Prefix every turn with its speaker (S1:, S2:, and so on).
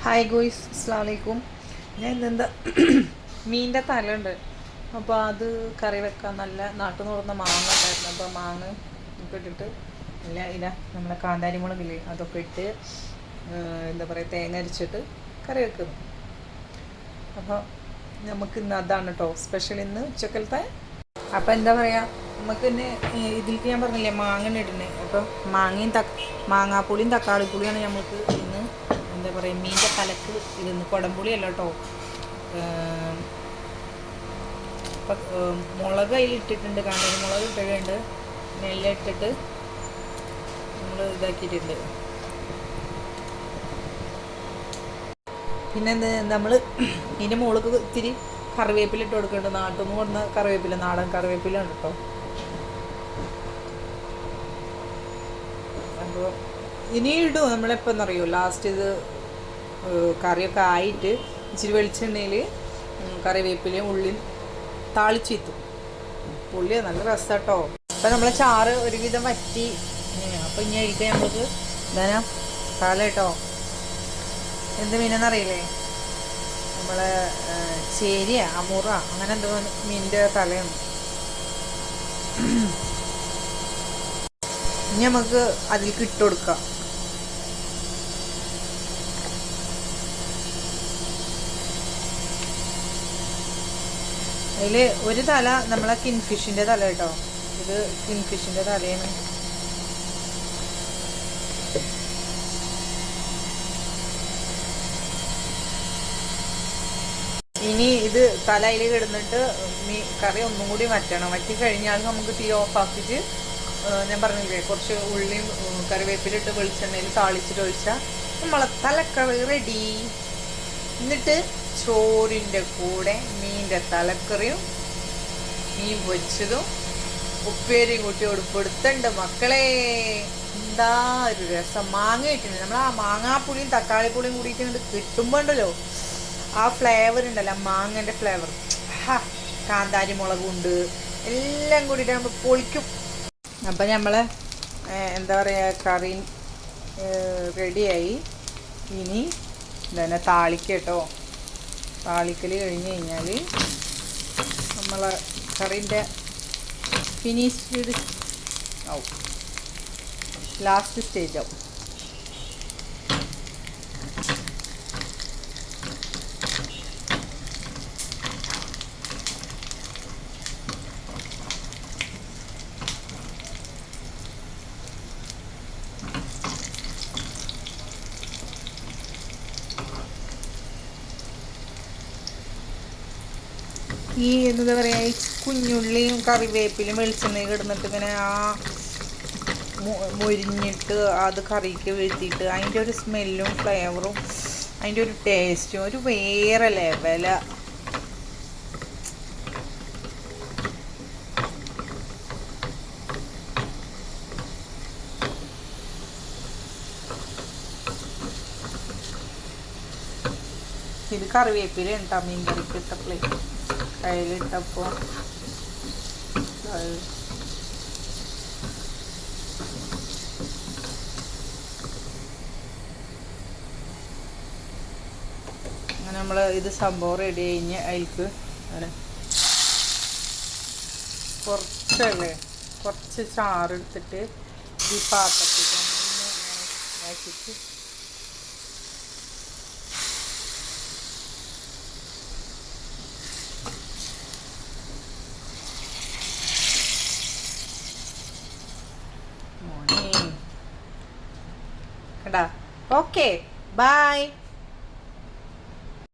S1: Hi ഗോയ്സ്, അസ്സലാമു അലൈക്കും. ഞാൻ ഇന്നെന്താ മീനിൻ്റെ തലയുണ്ട്, അപ്പോൾ അത് കറി വെക്കാൻ നല്ല നാട്ടിൽ നിന്ന് കൊടുക്കുന്ന മാങ്ങ ഉണ്ടായിരുന്നു. അപ്പോൾ മാങ്ങ ഒക്കെ ഇട്ടിട്ട് നമ്മളെ കാന്താരി മുളകില്ലേ അതൊക്കെ ഇട്ട് എന്താ പറയുക തേങ്ങ അരച്ചിട്ട് കറി വെക്കുന്നു. അപ്പോൾ നമുക്ക് ഇന്ന് അതാണ് കേട്ടോ സ്പെഷ്യൽ, ഇന്ന് ഉച്ചക്കലത്തെ. അപ്പോൾ എന്താ പറയുക, നമുക്ക് ഇന്ന് ഇതിലേക്ക് ഞാൻ പറഞ്ഞില്ലേ മാങ്ങ ഇടുന്നത്. അപ്പം മാങ്ങാപ്പുളിയും തക്കാളിപ്പുളിയാണ് നമുക്ക് ഇന്ന് എന്താ പറയുക മീൻ്റെ തലക്ക് ഇരുന്ന്. കുടംപുളിയല്ല കേട്ടോ. ഇപ്പം മുളക് അതിലിട്ടിട്ടുണ്ട്, കാന്താരി മുളക് ഇട്ടിട്ടുണ്ട്, നെല്ല് ഇട്ടിട്ട് നമ്മൾ ഇതാക്കിയിട്ടുണ്ട്. പിന്നെ നമ്മൾ ഇതിൻ്റെ മുളക് ഇത്തിരി കറിവേപ്പില ഇട്ട് കൊടുക്കുന്നുണ്ട്. നാട്ടിൽ നിന്ന് കൊടുന്ന കറിവേപ്പില, നാടൻ കറിവേപ്പില ഉണ്ട് കേട്ടോ. അപ്പോൾ ഇനി ഇടും നമ്മളെപ്പോൾ എന്നറിയോ, ലാസ്റ്റ് ഇത് കറിയൊക്കെ ആയിട്ട് ഇച്ചിരി വെളിച്ചെണ്ണയിൽ കറിവേപ്പിലയും ഉള്ളിയും താളിച്ചെത്തും. ഉള്ളി നല്ല രസം കേട്ടോ. അപ്പം നമ്മളെ ചാറ് ഒരുവിധം വറ്റി. അപ്പം ഇനി കഴിക്കാൻ നമുക്ക് ഇതാ തല കേട്ടോ. എന്ത് മീനെന്നറിയില്ലേ, നമ്മളെ ചേരിയ അമൂറ അങ്ങനെ എന്തോ മീനിൻ്റെ തലയാണ്. ഇനി നമുക്ക് അതിലേക്ക് ഇട്ട് കൊടുക്കാം. അതിൽ ഒരു തല നമ്മളെ കിൻഫിഷിൻ്റെ തല കേട്ടോ. ഇത് കിൻഫിഷിൻ്റെ തലയാണ്. ഇനി ഇത് തല അതിൽ കിടന്നിട്ട് കറി ഒന്നും കൂടി വറ്റണം. വറ്റി കഴിഞ്ഞാൽ നമുക്ക് തീ ഓഫാക്കിയിട്ട് ഞാൻ പറഞ്ഞില്ലേ കുറച്ച് ഉള്ളിയും കറിവേപ്പിലിട്ട് വെളിച്ചെണ്ണയിൽ താളിച്ചിട്ട് ഒഴിച്ചാൽ നമ്മളെ തലക്കറി റെഡി. എന്നിട്ട് ചോറിൻ്റെ കൂടെ മീൻ്റെ തലക്കറിയും മീൻ പൊരിച്ചതും ഉപ്പേരിയും കൂട്ടി ഉടുപ്പെടുത്തുണ്ട് മക്കളെ. എന്താ ഒരു രസം. മാങ്ങ ഇട്ടുണ്ട്, നമ്മൾ ആ മാങ്ങാപ്പുളിയും തക്കാളിപ്പുളിയും കൂടിയിട്ട് ഇങ്ങോട്ട് കിട്ടുമ്പോൾ ഉണ്ടല്ലോ ആ ഫ്ലേവർ ഉണ്ടല്ലോ, മാങ്ങൻ്റെ ഫ്ലേവർ. കാന്താരി മുളകുണ്ട്, എല്ലാം കൂടിയിട്ട് നമ്മൾ പൊളിക്കും. അപ്പം നമ്മൾ എന്താ പറയുക കറി റെഡിയായി. ഇനി ഇതന്നെ താളിക്കട്ടോ. താളിക്കൽ കഴിഞ്ഞ് കഴിഞ്ഞാൽ നമ്മൾ കറീൻ്റെ ഫിനിഷ്ഡ് ആവും, ലാസ്റ്റ് സ്റ്റേജ് ആവും. ഈ എന്താ പറയുക, ഈ കുഞ്ഞുള്ളിയും കറിവേപ്പിലും വെളിച്ചെണ്ണയും കിടന്നിട്ട് ഇങ്ങനെ ആ മൊരിഞ്ഞിട്ട് അത് കറിക്ക് വീഴ്ത്തിയിട്ട് അതിൻ്റെ ഒരു സ്മെല്ലും ഫ്ലേവറും അതിൻ്റെ ഒരു ടേസ്റ്റും ഒരു വേറെ ലെവല. ഇത് കറിവേപ്പില ഉണ്ടാ മീൻ കറിക്ക് ഇട്ടപ്പോഴേ കയ്യിലിട്ടപ്പോൾ അങ്ങനെ നമ്മൾ ഇത് സംഭവം റെഡി കഴിഞ്ഞ് അതിലേക്ക് കുറച്ച് ചാറെടുത്തിട്ട് ഈ പാത്രത്തിൽ ആക്കിയിട്ട് കണ്ടാ. Okay, by.